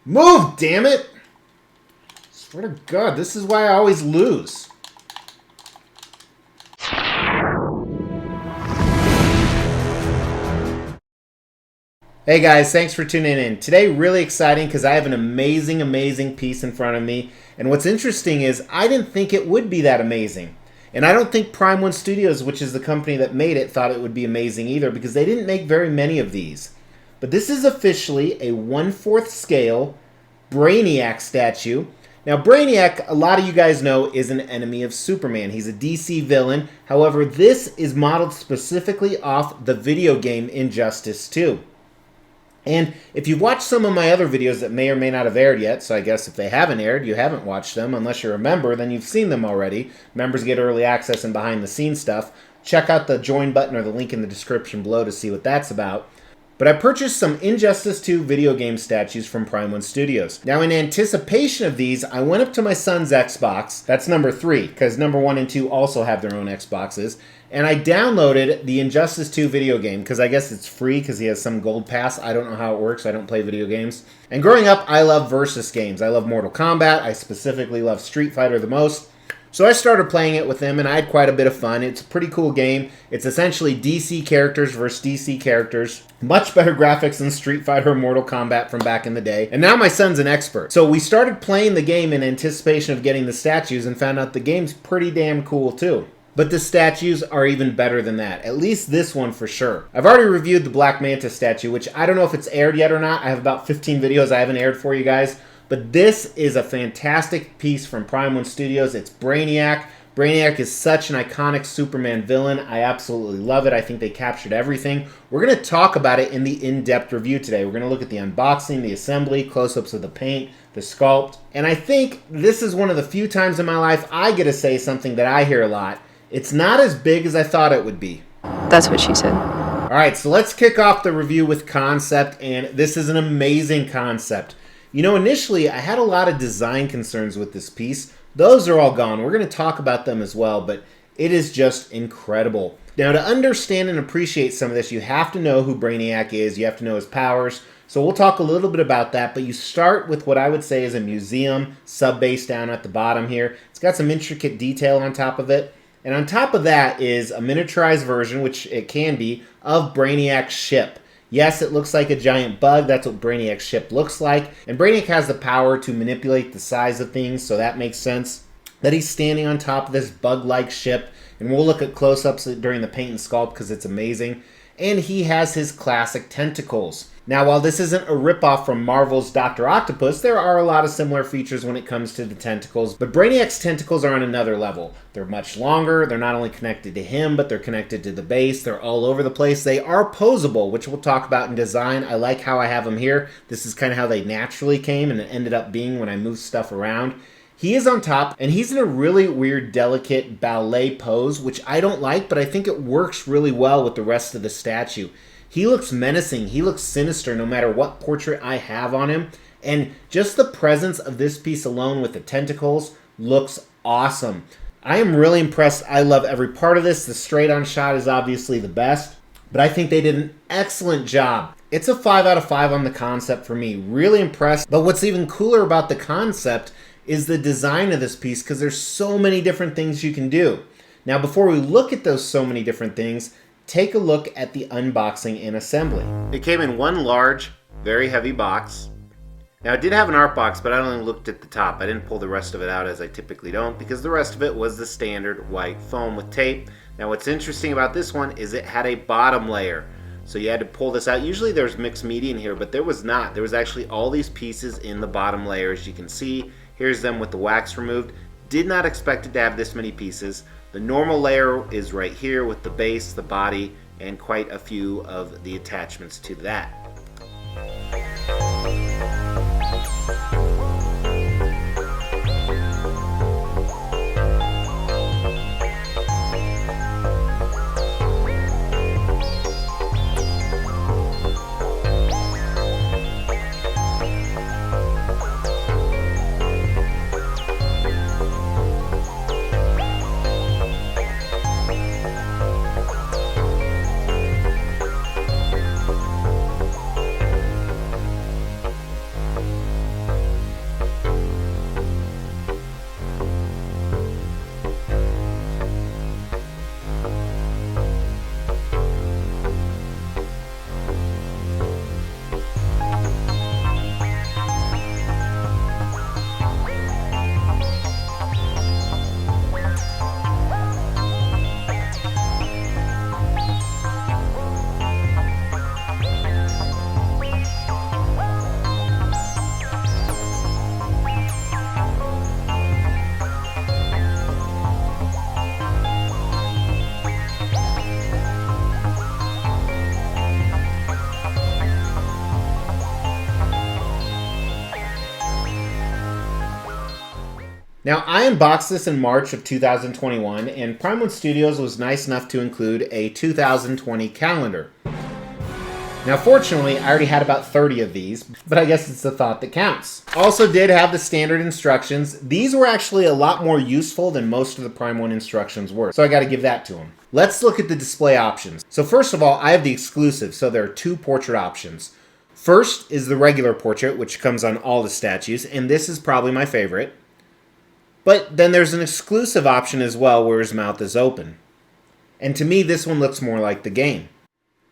Move, damn it! Swear to God, this is why I always lose. Hey guys, thanks for tuning in. Today, really exciting because I have an amazing piece in front of me. And what's interesting is I didn't think it would be that amazing. And I don't think Prime One Studios, which is the company that made it, thought it would be amazing either because they didn't make very many of these. But this is officially a 1/4 scale Brainiac statue. Now, Brainiac, a lot of you guys know, is an enemy of Superman. He's a DC villain. However, this is modeled specifically off the video game Injustice 2. And if you've watched some of my other videos that may or may not have aired yet, so I guess if they haven't aired, you haven't watched them. Unless you're a member, then you've seen them already. Members get early access and behind-the-scenes stuff. Check out the join button or the link in the description below to see what that's about. But I purchased some Injustice 2 video game statues from Prime One Studios. Now, in anticipation of these, I went up to my son's Xbox. That's number 3, because number 1 and 2 also have their own Xboxes. And I downloaded the Injustice 2 video game, because I guess it's free, because he has some gold pass. I don't know how it works. I don't play video games. And growing up, I love versus games. I love Mortal Kombat. I specifically love Street Fighter the most. So I started playing it with him, and I had quite a bit of fun. It's a pretty cool game. It's essentially DC characters versus DC characters. Much better graphics than Street Fighter or Mortal Kombat from back in the day. And now my son's an expert. So we started playing the game in anticipation of getting the statues and found out the game's pretty damn cool too. But the statues are even better than that. At least this one for sure. I've already reviewed the Black Manta statue, which I don't know if it's aired yet or not. I have about 15 videos I haven't aired for you guys. But this is a fantastic piece from Prime One Studios. It's Brainiac. Brainiac is such an iconic Superman villain. I absolutely love it. I think they captured everything. We're going to talk about it in the in-depth review today. We're going to look at the unboxing, the assembly, close-ups of the paint, the sculpt. And I think this is one of the few times in my life I get to say something that I hear a lot. It's not as big as I thought it would be. That's what she said. All right, so let's kick off the review with concept. And this is an amazing concept. You know, initially, I had a lot of design concerns with this piece. Those are all gone. We're going to talk about them as well, but it is just incredible. Now, to understand and appreciate some of this, you have to know who Brainiac is. You have to know his powers. So we'll talk a little bit about that, but you start with what I would say is a museum sub-base down at the bottom here. It's got some intricate detail on top of it. And on top of that is a miniaturized version, which it can be, of Brainiac's ship. Yes, it looks like a giant bug. That's what Brainiac's ship looks like. And Brainiac has the power to manipulate the size of things, so that makes sense. That he's standing on top of this bug-like ship. And we'll look at close-ups during the paint and sculpt because it's amazing. And he has his classic tentacles. Now, while this isn't a ripoff from Marvel's Dr. Octopus, there are a lot of similar features when it comes to the tentacles. But Brainiac's tentacles are on another level. They're much longer. They're not only connected to him, but they're connected to the base. They're all over the place. They are posable, which we'll talk about in design. I like how I have them here. This is kind of how they naturally came and it ended up being when I moved stuff around. He is on top, and he's in a really weird, delicate ballet pose, which I don't like, but I think it works really well with the rest of the statue. He looks menacing. He looks sinister no matter what portrait I have on him. And just the presence of this piece alone with the tentacles looks awesome. I am really impressed. I love every part of this. The straight-on shot is obviously the best, but I think they did an excellent job. It's a 5 out of 5 on the concept for me. Really impressed. But what's even cooler about the concept is the design of this piece because there's so many different things you can do. Now, before we look at those so many different things, take a look at the unboxing and assembly. It came in one large, very heavy box. Now, it did have an art box, but I only looked at the top. I didn't pull the rest of it out as I typically don't because the rest of it was the standard white foam with tape. Now, what's interesting about this one is it had a bottom layer. So you had to pull this out. Usually there's mixed media in here, but there was not. There was actually all these pieces in the bottom layer. As you can see, here's them with the wax removed. Did not expect it to have this many pieces. The normal layer is right here with the base, the body, and quite a few of the attachments to that. Now, I unboxed this in March of 2021, and Prime One Studios was nice enough to include a 2020 calendar. Now, fortunately, I already had about 30 of these, but I guess it's the thought that counts. Also did have the standard instructions. These were actually a lot more useful than most of the Prime One instructions were, so I got to give that to them. Let's look at the display options. So first of all, I have the exclusive, so there are two portrait options. First is the regular portrait, which comes on all the statues, and this is probably my favorite. But then there's an exclusive option as well where his mouth is open. And to me, this one looks more like the game.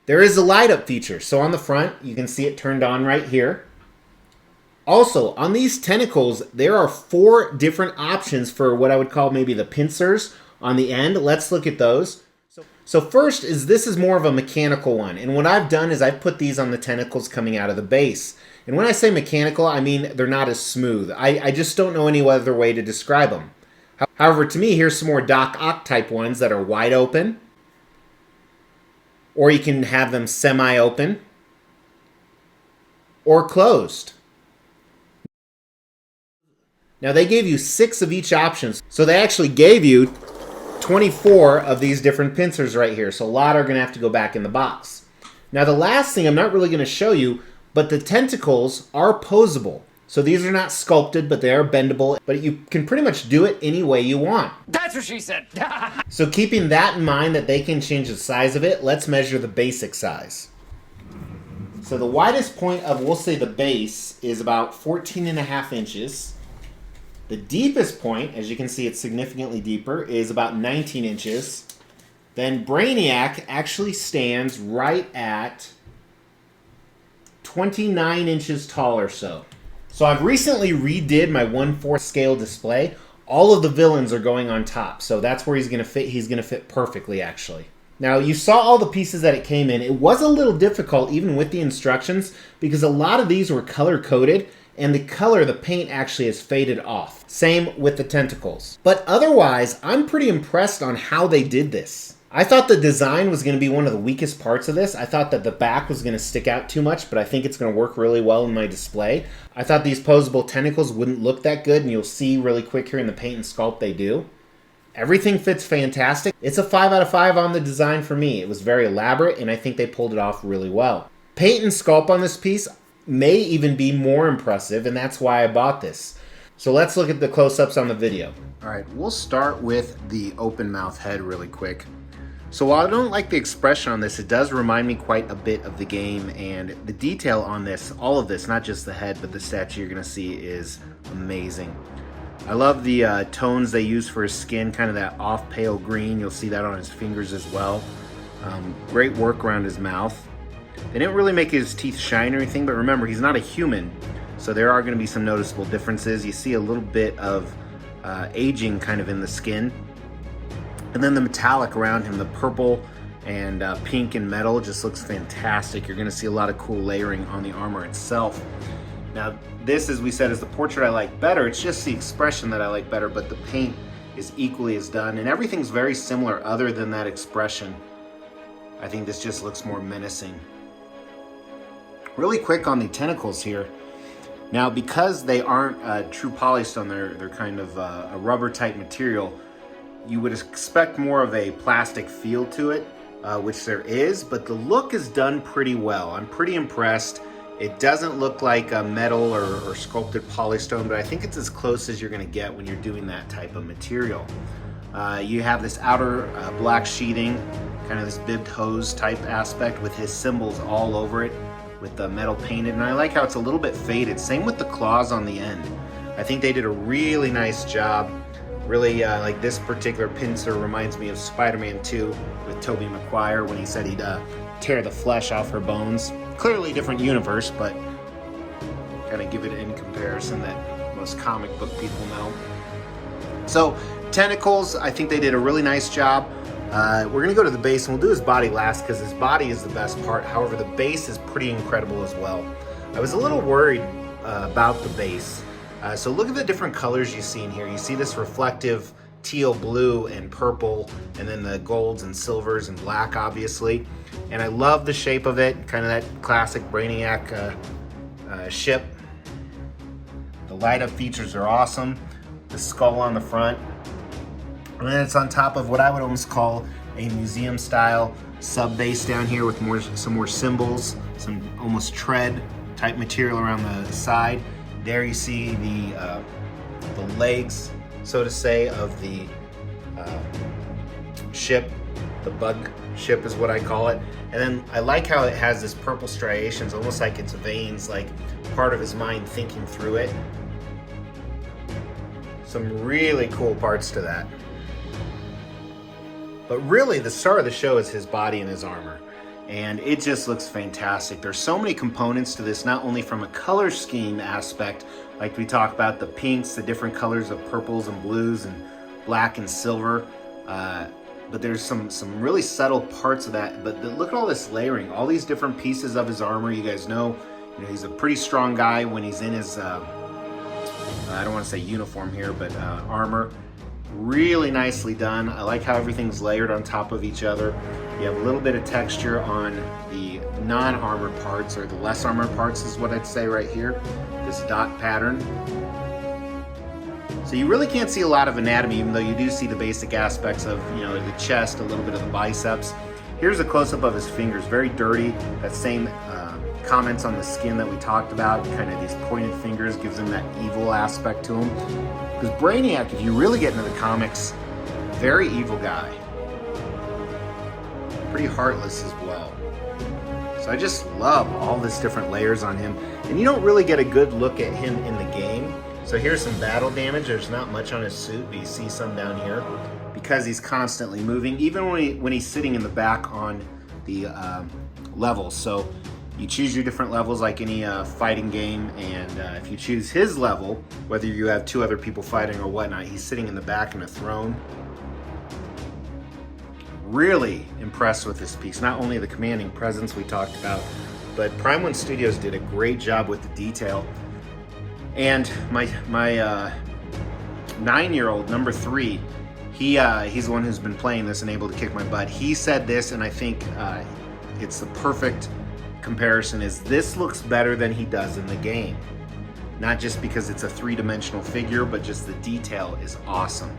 There is a light up feature. So on the front, you can see it turned on right here. Also, on these tentacles, there are 4 different options for what I would call maybe the pincers on the end. Let's look at those. So first this is more of a mechanical one. And what I've done is I've put these on the tentacles coming out of the base. And when I say mechanical, I mean they're not as smooth. I just don't know any other way to describe them. However, to me, here's some more Doc Ock type ones that are wide open. Or you can have them semi-open. Or closed. Now they gave you 6 of each option. So they actually gave you 24 of these different pincers right here. So a lot are going to have to go back in the box. Now the last thing I'm not really going to show you, but the tentacles are posable. So these are not sculpted, but they are bendable. But you can pretty much do it any way you want. That's what she said. So keeping that in mind that they can change the size of it, let's measure the basic size. So the widest point of, we'll say the base, is about 14.5 inches. The deepest point, as you can see it's significantly deeper, is about 19 inches. Then Brainiac actually stands right at 29 inches tall or so. So I've recently redid my 1/4 scale display. All of the villains are going on top, so that's where he's going to fit. He's going to fit perfectly, actually. Now, you saw all the pieces that it came in. It was a little difficult, even with the instructions, because a lot of these were color-coded, and the paint actually has faded off. Same with the tentacles. But otherwise, I'm pretty impressed on how they did this. I thought the design was going to be one of the weakest parts of this. I thought that the back was going to stick out too much, but I think it's going to work really well in my display. I thought these posable tentacles wouldn't look that good, and you'll see really quick here in the paint and sculpt they do. Everything fits fantastic. It's a 5 out of 5 on the design for me. It was very elaborate, and I think they pulled it off really well. Paint and sculpt on this piece may even be more impressive, and that's why I bought this. So let's look at the close-ups on the video. All right, we'll start with the open mouth head really quick. So while I don't like the expression on this, it does remind me quite a bit of the game, and the detail on this, all of this, not just the head, but the statue you're gonna see is amazing. I love the tones they use for his skin, kind of that off pale green. You'll see that on his fingers as well. Great work around his mouth. They didn't really make his teeth shine or anything, but remember, he's not a human, so there are gonna be some noticeable differences. You see a little bit of aging kind of in the skin. And then the metallic around him, the purple and pink and metal, just looks fantastic. You're gonna see a lot of cool layering on the armor itself. Now, this, as we said, is the portrait I like better. It's just the expression that I like better, but the paint is equally as done, and everything's very similar other than that expression. I think this just looks more menacing. Really quick on the tentacles here. Now, because they aren't true polystone, they're kind of a rubber type material, you would expect more of a plastic feel to it, which there is, but the look is done pretty well. I'm pretty impressed. It doesn't look like a metal or sculpted polystone, but I think it's as close as you're gonna get when you're doing that type of material. You have this outer black sheathing, kind of this bibbed hose type aspect with his symbols all over it with the metal painted, and I like how it's a little bit faded. Same with the claws on the end. I think they did a really nice job. Really, like this particular pincer reminds me of Spider-Man 2 with Tobey Maguire when he said he'd tear the flesh off her bones. Clearly different universe, but kind of give it in comparison that most comic book people know. So, tentacles, I think they did a really nice job. We're gonna go to the base and we'll do his body last because his body is the best part. However, the base is pretty incredible as well. I was a little worried about the base. So look at the different colors you see in here. You see this reflective teal blue and purple, and then the golds and silvers and black, obviously. And I love the shape of it, kind of that classic Brainiac ship. The light up features are awesome. the skull on the front. And then it's on top of what I would almost call a museum style sub base down here with some more symbols, some almost tread type material around the side. There you see the legs, so to say, of the ship. The bug ship is what I call it. And then I like how it has this purple striations, almost like it's veins, like part of his mind thinking through it. Some really cool parts to that. But really, the star of the show is his body and his armor. And it just looks fantastic. There's so many components to this, not only from a color scheme aspect, like we talk about the pinks, the different colors of purples and blues and black and silver, but there's some really subtle parts of that. But look at all this layering, all these different pieces of his armor. You guys know, he's a pretty strong guy when he's in his, I don't want to say uniform here, but armor. Really nicely done. I like how everything's layered on top of each other. You have a little bit of texture on the non-armored parts, or the less armored parts is what I'd say right here. This dot pattern. So you really can't see a lot of anatomy, even though you do see the basic aspects of, the chest, a little bit of the biceps. Here's a close-up of his fingers, very dirty. That same comments on the skin that we talked about, kind of these pointed fingers, gives him that evil aspect to him. Because Brainiac, if you really get into the comics, very evil guy. Pretty heartless as well. So I just love all this different layers on him. And you don't really get a good look at him in the game. So here's some battle damage. There's not much on his suit, but you see some down here. Because he's constantly moving, even when he's sitting in the back on the levels. So you choose your different levels like any fighting game, and if you choose his level, whether you have two other people fighting or whatnot, he's sitting in the back in a throne. Really impressed with this piece. Not only the commanding presence we talked about, but Prime One Studios did a great job with the detail. And my 9-year-old, number 3, he's the one who's been playing this and able to kick my butt. He said this, and I think it's the perfect comparison, is this looks better than he does in the game. Not just because it's a 3-dimensional figure, but just the detail is awesome.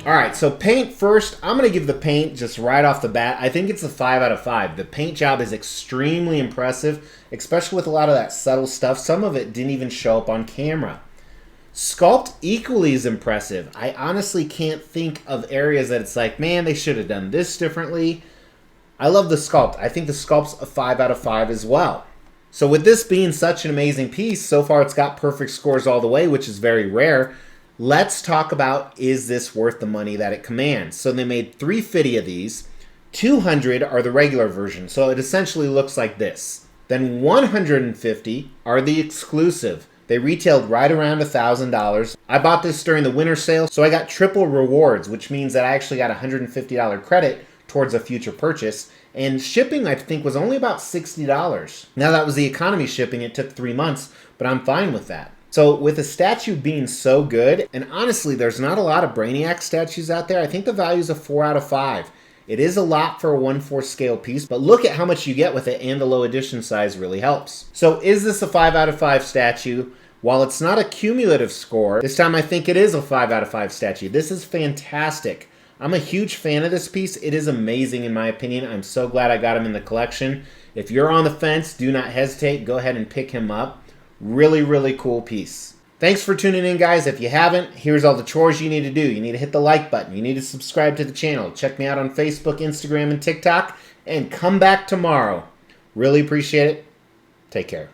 All right, so paint first. I'm going to give the paint just right off the bat. I think it's a 5 out of 5. The paint job is extremely impressive, especially with a lot of that subtle stuff. Some of it didn't even show up on camera. Sculpt equally is impressive. I honestly can't think of areas that it's like, man, they should have done this differently. I love the sculpt. I think the sculpt's a 5 out of 5 as well. So with this being such an amazing piece, so far it's got perfect scores all the way, which is very rare. Let's talk about, is this worth the money that it commands? So they made 350 of these. 200 are the regular version, so it essentially looks like this. Then 150 are the exclusive. They retailed right around $1,000. I bought this during the winter sale, so I got triple rewards, which means that I actually got a $150 credit towards a future purchase. And shipping, I think, was only about $60. Now, that was the economy shipping. It took 3 months, but I'm fine with that. So with a statue being so good, and honestly, there's not a lot of Brainiac statues out there, I think the value is a 4 out of 5. It is a lot for a 1/4 scale piece, but look at how much you get with it, and the low edition size really helps. So is this a 5 out of 5 statue? While it's not a cumulative score, this time I think it is a 5 out of 5 statue. This is fantastic. I'm a huge fan of this piece. It is amazing in my opinion. I'm so glad I got him in the collection. If you're on the fence, do not hesitate. Go ahead and pick him up. Really, really cool piece. Thanks for tuning in, guys. If you haven't, here's all the chores you need to do. You need to hit the like button. You need to subscribe to the channel. Check me out on Facebook, Instagram, and TikTok. And come back tomorrow. Really appreciate it. Take care.